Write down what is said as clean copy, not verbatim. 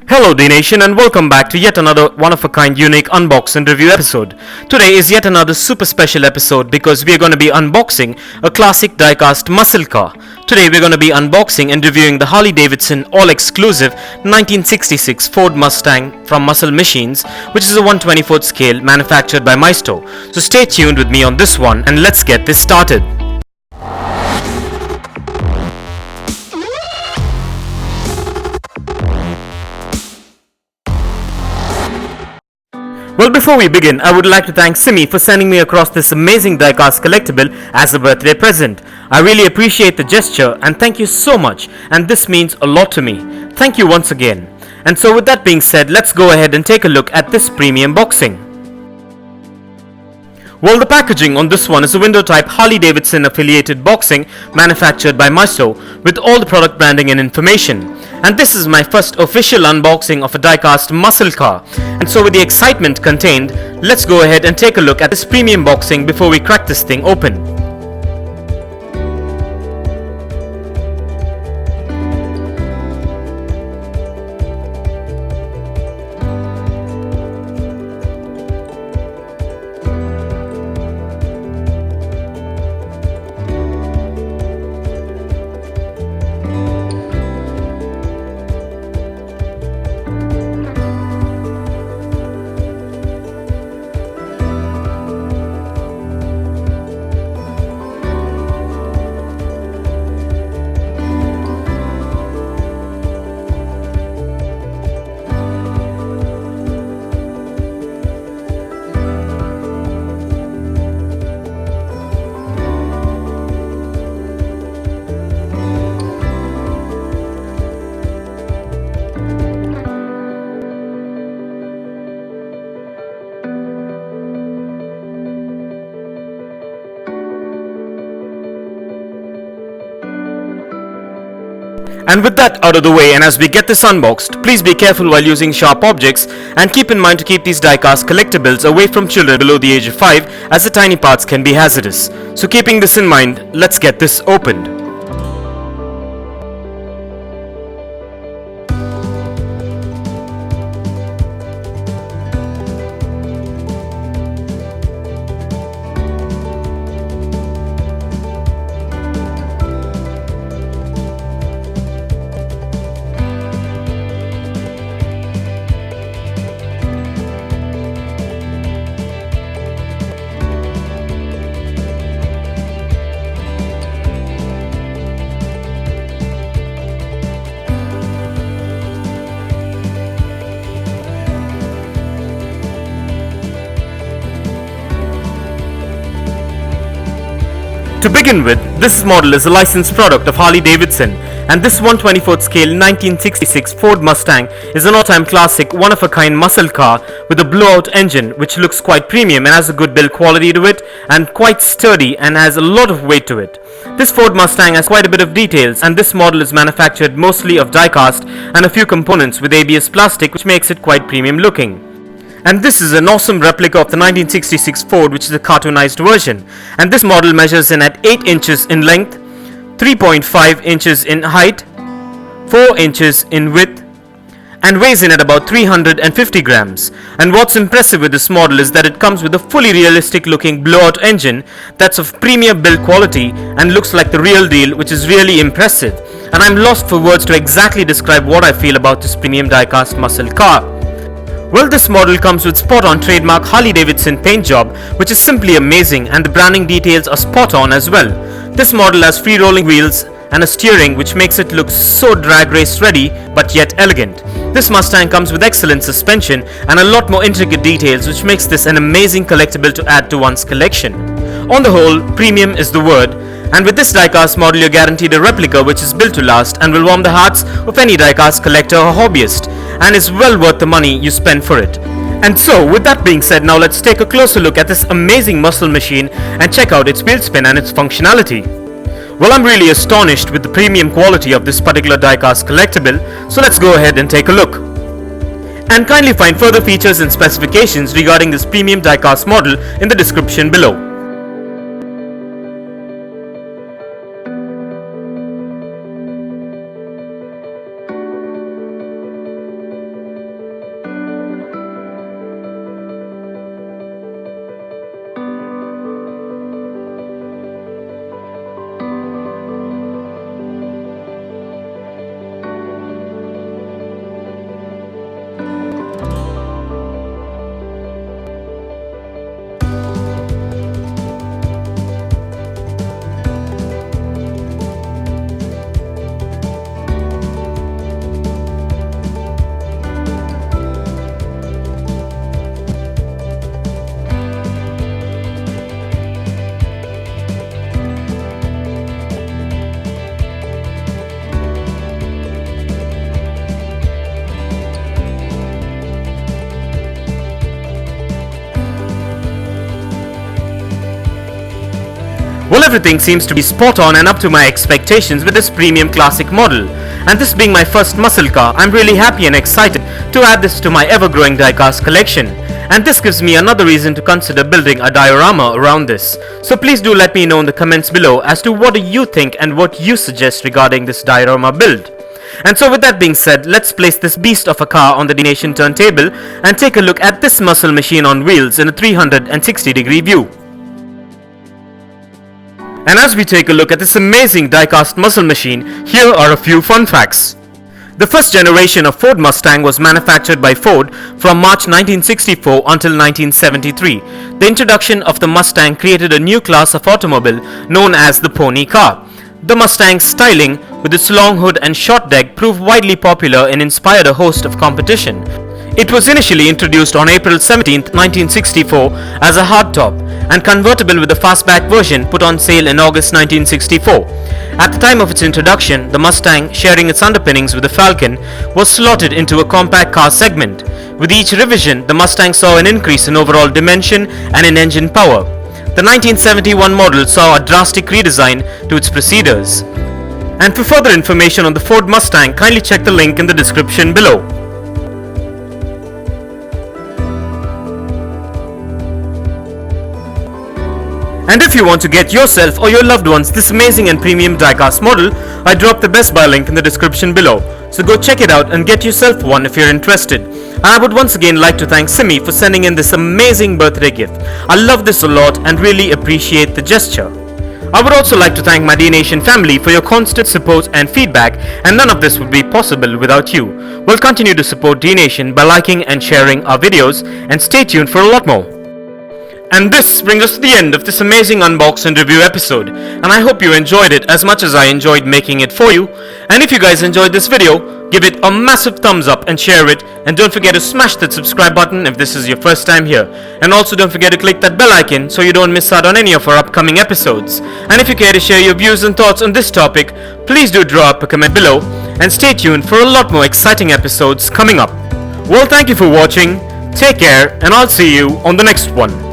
Hello Dnation and welcome back to yet another one-of-a-kind unique unbox and review episode. Today is yet another super special episode because we are going to be unboxing a classic diecast muscle car. Today we're going to be unboxing and reviewing the Harley Davidson all-exclusive 1966 Ford Mustang from Muscle Machines, which is a 1/24th scale manufactured by Maisto. So stay tuned with me on this one and let's get this started. Well, before we begin, I would like to thank Simi for sending me across this amazing diecast collectible as a birthday present. I really appreciate the gesture and thank you so much, and this means a lot to me. Thank you once again. And so with that being said, let's go ahead and take a look at this premium boxing. Well, the packaging on this one is a window type Harley Davidson affiliated boxing manufactured by Maisto with all the product branding and information. And this is my first official unboxing of a diecast muscle car. And so with the excitement contained, let's go ahead and take a look at this premium boxing before we crack this thing open. And with that out of the way, and as we get this unboxed, please be careful while using sharp objects and keep in mind to keep these diecast collectibles away from children below the age of 5 as the tiny parts can be hazardous. So keeping this in mind, let's get this opened. To begin with, this model is a licensed product of Harley Davidson, and this 1/24th scale 1966 Ford Mustang is an all-time classic one-of-a-kind muscle car with a blowout engine which looks quite premium and has a good build quality to it and quite sturdy and has a lot of weight to it. This Ford Mustang has quite a bit of details, and this model is manufactured mostly of diecast and a few components with ABS plastic, which makes it quite premium looking. And this is an awesome replica of the 1966 Ford, which is a cartoonized version. And this model measures in at 8 inches in length, 3.5 inches in height, 4 inches in width, and weighs in at about 350 grams. And what's impressive with this model is that it comes with a fully realistic looking blowout engine that's of premium build quality and looks like the real deal, which is really impressive. And I'm lost for words to exactly describe what I feel about this premium diecast muscle car. Well, this model comes with spot-on trademark Harley Davidson paint job, which is simply amazing, and the branding details are spot-on as well. This model has free-rolling wheels and a steering which makes it look so drag race ready but yet elegant. This Mustang comes with excellent suspension and a lot more intricate details, which makes this an amazing collectible to add to one's collection. On the whole, premium is the word, and with this diecast model you're guaranteed a replica which is built to last and will warm the hearts of any diecast collector or hobbyist, and is well worth the money you spend for it. And so, with that being said, now let's take a closer look at this amazing muscle machine and check out its wheel spin and its functionality. Well, I'm really astonished with the premium quality of this particular diecast collectible, so let's go ahead and take a look. And kindly find further features and specifications regarding this premium diecast model in the description below. Well, everything seems to be spot on and up to my expectations with this premium classic model. And this being my first muscle car, I'm really happy and excited to add this to my ever-growing diecast collection. And this gives me another reason to consider building a diorama around this. So please do let me know in the comments below as to what do you think and what you suggest regarding this diorama build. And so with that being said, let's place this beast of a car on the Dnation turntable and take a look at this muscle machine on wheels in a 360-degree view. And as we take a look at this amazing diecast muscle machine, here are a few fun facts. The first generation of Ford Mustang was manufactured by Ford from March 1964 until 1973. The introduction of the Mustang created a new class of automobile known as the pony car. The Mustang's styling, with its long hood and short deck, proved widely popular and inspired a host of competition. It was initially introduced on April 17, 1964 as a hardtop and convertible with a fastback version put on sale in August 1964. At the time of its introduction, the Mustang, sharing its underpinnings with the Falcon, was slotted into a compact car segment. With each revision, the Mustang saw an increase in overall dimension and in engine power. The 1971 model saw a drastic redesign to its preceders. And for further information on the Ford Mustang, kindly check the link in the description below. And if you want to get yourself or your loved ones this amazing and premium diecast model, I dropped the Best Buy link in the description below. So go check it out and get yourself one if you're interested. And I would once again like to thank Simi for sending in this amazing birthday gift. I love this a lot and really appreciate the gesture. I would also like to thank my Dnation family for your constant support and feedback, and none of this would be possible without you. We'll continue to support Dnation by liking and sharing our videos, and stay tuned for a lot more. And this brings us to the end of this amazing unbox and review episode, and I hope you enjoyed it as much as I enjoyed making it for you. And if you guys enjoyed this video, give it a massive thumbs up and share it, and don't forget to smash that subscribe button if this is your first time here. And also don't forget to click that bell icon so you don't miss out on any of our upcoming episodes. And if you care to share your views and thoughts on this topic, please do drop a comment below, and stay tuned for a lot more exciting episodes coming up. Well, thank you for watching, take care, and I'll see you on the next one.